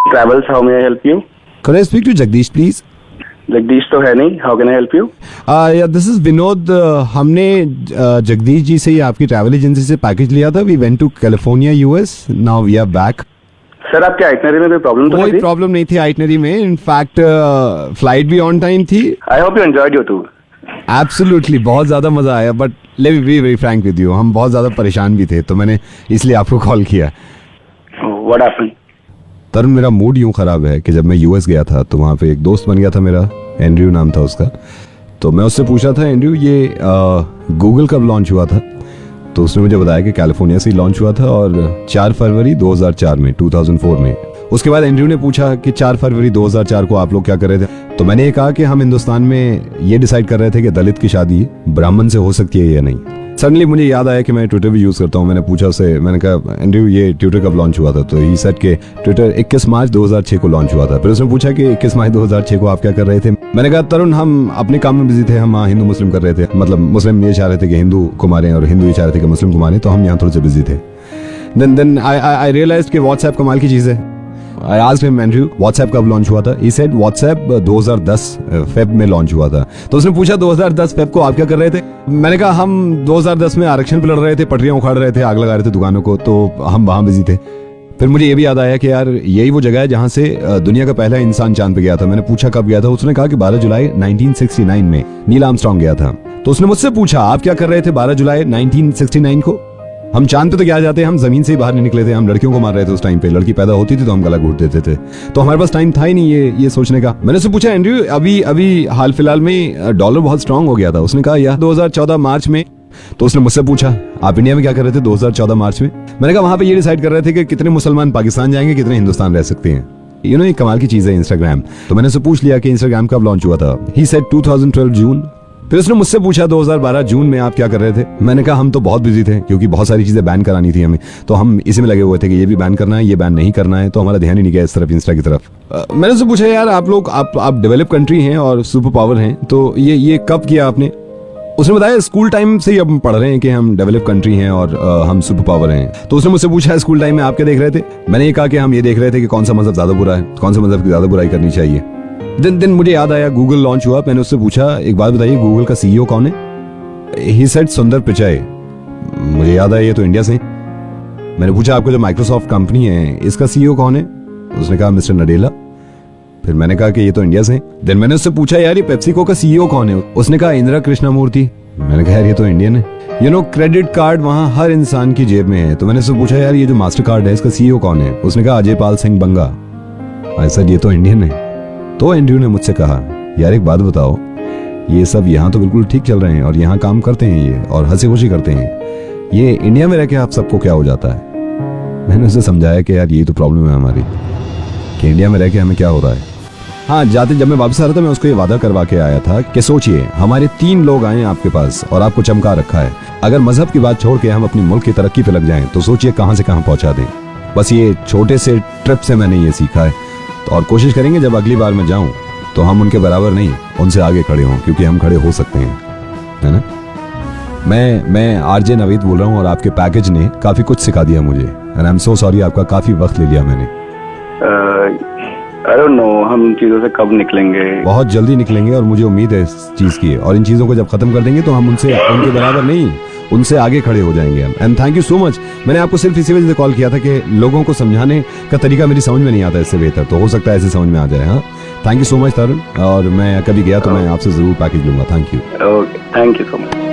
Travels, how may I help you? Could I speak to Jagdish, please? Jagdish तो है नहीं. How can I help you? Yeah, this is Vinod. हमने जगदीश जी से ही आपकी travel agency से package लिया था. We went to California, US. Now we are back. Sir आपके आइटनरी में कोई प्रॉब्लम तो नहीं कोई थी? प्रॉब्लम नहीं थी आइटनरी में. इनफैक्ट फ्लाइट भी ऑन टाइम थी. I hope you enjoyed your tour. Absolutely बहुत ज़्यादा मज़ा आया. But let me be very Frank with you, हम बहुत ज़्यादा परेशान भी थे, तो मैंने इसलिए आपको कॉल किया. What happened? तरुण, मेरा मूड यूं ख़राब है कि जब मैं यूएस गया था तो वहाँ पे एक दोस्त बन गया था मेरा, एंड्रयू नाम था उसका. तो मैं उससे पूछा था, एंड्रयू ये गूगल कब लॉन्च हुआ था? तो उसने मुझे बताया कि कैलिफोर्निया से ही लॉन्च हुआ था और 4 फरवरी 2004 में 2004 में. उसके बाद एंड्रयू ने पूछा कि 4 फरवरी 2004 को आप लोग क्या कर रहे थे? तो मैंने ये कहा कि हम हिंदुस्तान में ये डिसाइड कर रहे थे कि दलित की शादी ब्राह्मण से हो सकती है या नहीं. सडनली मुझे याद आया कि मैं ट्विटर भी यूज़ करता हूँ. मैंने पूछा उससे, मैंने कहा एंड्रयू ये ट्विटर कब लॉन्च हुआ था? तो ही सेड कि ट्विटर 21 मार्च 2006 को लॉन्च हुआ था. फिर उसने पूछा कि 21 मार्च 2006 को आप क्या कर रहे थे? मैंने कहा तरुण, हम अपने काम में बिजी थे, हम हिंदू मुस्लिम कर रहे थे. मतलब मुस्लिम ये चाह रहे थे कि हिंदू को मारें और हिंदू ये चाह रहे थे कि मुस्लिम को मारें, तो हम यहाँ थोड़े से बिजी थे. देन आई रियलाइज्ड कि व्हाट्सएप कमाल की चीज़ है. I asked him, Andrew, WhatsApp कब लॉन्च हुआ था? He said WhatsApp 2010 फेब में लॉन्च हुआ था. तो उसने पूछा 2010 फेब को आप क्या कर रहे थे? मैंने कहा हम 2010 में आरक्षण पे लड़ रहे थे, पटरियां उखाड़ रहे थे, आग लगा रहे थे दुकानों को, तो हम वहां बिजी थे. फिर मुझे ये भी याद आया कि यार यही वो जगह है जहां से दुनिया का पहला इंसान चांद पे गया था. मैंने पूछा कब गया था? उसने कहा कि 12 जुलाई 1969 में नील आर्मस्ट्रांग गया था. तो उसने मुझसे पूछा आप क्या कर रहे थे 12 जुलाई 1969 को? हम चांद पे तो क्या जाते, हम जमीन से ही बाहर नहीं निकले थे. हम लड़कियों को मार रहे थे उस टाइम पे. लड़की पैदा होती थी तो हम गला घोट देते थे. तो हमारे पास टाइम था ही नहीं ये सोचने का. मैंने उससे पूछा एंड्रयू अभी हाल फिलहाल में डॉलर बहुत स्ट्रांग हो गया था. उसने कहा यह 2014 मार्च में. तो उसने मुझसे पूछा आप इंडिया में क्या कर रहे थे 2014 मार्च में? मैंने कहा वहां पे ये डिसाइड कर रहे थे कि कितने मुसलमान पाकिस्तान जाएंगे, कितने हिंदुस्तान रह सकते हैं. यू नो, ये कमाल की चीज है इंस्टाग्राम. तो मैंने उससे पूछ लिया कि इंस्टाग्राम कब लॉन्च हुआ था. ही सेड 2012 जून. फिर उसने मुझसे पूछा 2012 जून में आप क्या कर रहे थे? मैंने कहा हम तो बहुत बिजी थे क्योंकि बहुत सारी चीजें बैन करानी थी हमें, तो हम इसी में लगे हुए थे कि ये भी बैन करना है, ये बैन नहीं करना है. तो हमारा ध्यान ही नहीं गया इस तरफ, इंस्टा की तरफ. मैंने उससे पूछा यार आप लोग आप डेवलप कंट्री हैं और सुपर पावर हैं, तो ये कब किया आपने? उसने बताया स्कूल टाइम से ही अब पढ़ रहे हैं कि हम डेवलप कंट्री हैं और हम सुपर पावर हैं. तो उसने मुझसे पूछा स्कूल टाइम में आप क्या देख रहे थे? मैंने ये कहा कि हम ये देख रहे थे कि कौन सा मजहब ज्यादा बुरा है, कौन सा मजहब की ज्यादा बुराई करनी चाहिए. दिन मुझे याद आया गूगल लॉन्च हुआ. मैंने उससे पूछा एक बात बताइए गूगल का सीईओ कौन है? ही सेड सुंदर पिचाई. मुझे याद आया ये तो इंडिया से. मैंने पूछा आपको जो माइक्रोसॉफ्ट कंपनी है इसका सीईओ कौन है? उसने कहा मिस्टर नडेला. फिर मैंने कहा कि ये तो इंडिया से. देन मैंने उससे पूछा यार ये पेप्सिको का सीईओ कौन है? उसने कहा इंदिरा कृष्णमूर्ति. मैंने कहा यार ये तो इंडियन है. यू नो, क्रेडिट कार्ड वहां हर इंसान की जेब में है. तो मैंने उससे पूछा यार ये जो मास्टर कार्ड है इसका सीईओ कौन है? उसने कहा अजय पाल सिंह बंगा. ऐसा ये तो इंडियन है. तो एंड्रयू ने मुझसे कहा यार एक बात बताओ, ये सब यहाँ तो बिल्कुल ठीक चल रहे हैं और यहाँ काम करते हैं ये और हंसी खुशी करते हैं, ये इंडिया में रह के आप सबको क्या हो जाता है? मैंने उसे समझाया कि यार ये तो प्रॉब्लम है हमारी कि इंडिया में रह के हमें क्या हो रहा है. हाँ, जाते जब मैं वापस आ रहा था मैं उसको ये वादा करवा के आया था कि सोचिए हमारे 3 लोग आए आपके पास और आपको चमका रखा है. अगर मजहब की बात छोड़ के हम अपनी मुल्क की तरक्की पे लग जाएं तो सोचिए कहाँ से कहाँ पहुंचा दें. बस ये छोटे से ट्रिप से मैंने ये सीखा है. तो और कोशिश करेंगे जब अगली बार मैं जाऊं तो हम उनके बराबर नहीं, उनसे आगे खड़े हों, क्योंकि हम खड़े हो सकते हैं, है ना. मैं आरजे नवीद बोल रहा हूं और आपके पैकेज ने काफी कुछ सिखा दिया मुझे. And I am so sorry, आपका काफी वक्त ले लिया मैंने. आई डोंट नो हम इन चीजों से कब निकलेंगे. बहुत जल्दी निकलेंगे और मुझे उम्मीद है इस चीज की. और इन चीजों को जब खत्म कर देंगे तो हम उनसे उनके बराबर नहीं, उनसे आगे खड़े हो जाएंगे हम. And thank you so much. मैंने आपको सिर्फ इसी वजह से कॉल किया था कि लोगों को समझाने का तरीका मेरी समझ में नहीं आता इससे बेहतर, तो हो सकता है ऐसे समझ में आ जाए. हाँ, थैंक यू सो मच तरुण. और मैं कभी गया तो मैं आपसे जरूर पैकेज लूंगा. Thank you. Okay, thank you so much.